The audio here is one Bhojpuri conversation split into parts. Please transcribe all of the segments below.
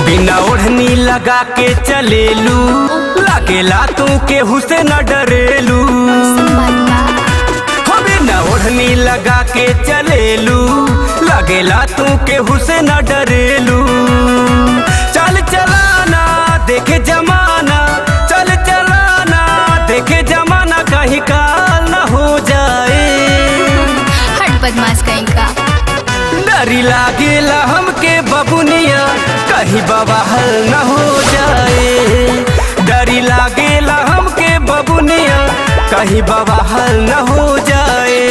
बिना ओढ़नी लगा के चलेलू, लागेला तू केहू से न डरेलू। हो बिना ओढ़नी लगा के चलेलू, लागेला तू केहू से न डरेलू। चल चलाना देखे जमाना, चल चलाना देखे जमाना, कहीं काल न हो जाए। हट बदमाश कहीं का। डरी लागेला हमके बबुनिया, कहीं बवाल न हो जाए। डरी लागेला हमके बबुनिया, कहीं बवाल न हो जाए।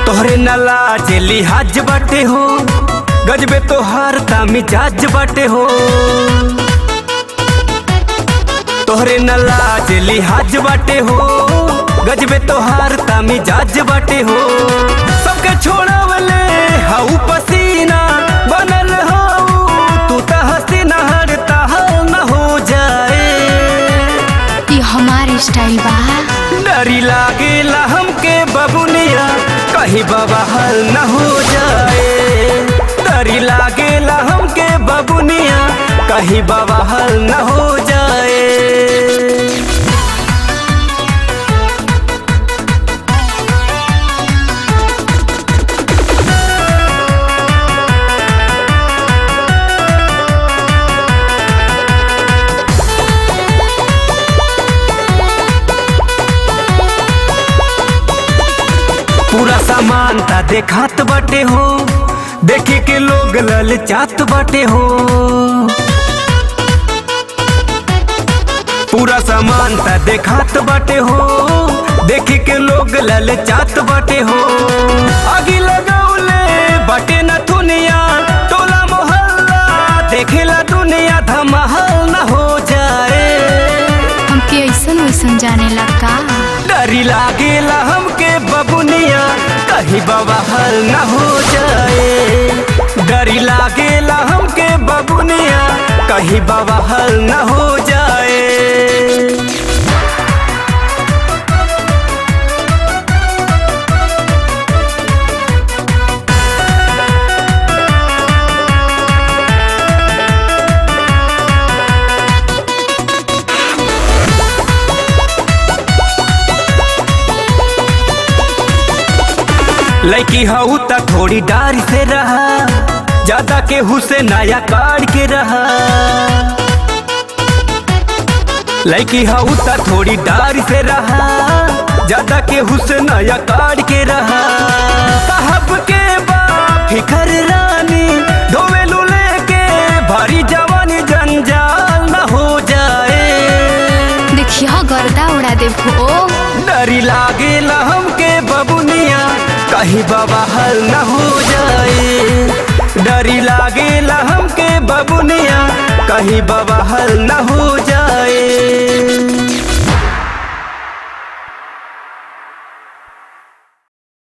तोहरे न लाज लिहाज बाटे हो, गजबे तोहार मिजाज बाटे हो। तोहरे न लाज लिहाज बाटे हो, गजबे तोहार मिजाज बाटे हो। सबके छोड़ावले हाउ पसीना बनल हो, तू त हसीना हरता न हो जाए। ये हमारी स्टाइल बा। डरी लागेला हमके बबुनिया, कहीं बवाल न हो जाए। डरी लागेला हमके बबुनिया, कहीं बवाल न हो जाए। पूरा सामान ता देखात बाटे हो, देखे के लोग ललचात बाटे हो। पूरा सामान ता देखात बाटे हो, देखे के लोग ललचात बाटे हो। आगी लगौले बाटे न दुनिया, टोला मोहल्ला देखेला दुनिया, धमाल न हो जाए। हमके ऐसन वैसन जाने लगा। डरी लागेला हमके बबुनिया, कहीं बवाल न हो जाए। डरी लागेला हमके बबुनिया, कहीं बवाल न हो जाए। लड़की हऊ त थोड़ी डारी से रहा, ज्यादा केहू से नया काट के रहा। लड़की हऊ त थोड़ी डारी से रहा, ज्यादा केहू से नया काट के रहा। साहब के बाप फिकर रानी, ढोवेलू लेके भारी जवानी, जंजाल न हो जाए। देखिए गर्दा उड़ा दे भो। डरी लागेला हमके बबुनिया, कहीं बवाल न हो जाए। डरी लागेला हमके बबुनिया, कहीं बवाल न हो जाए।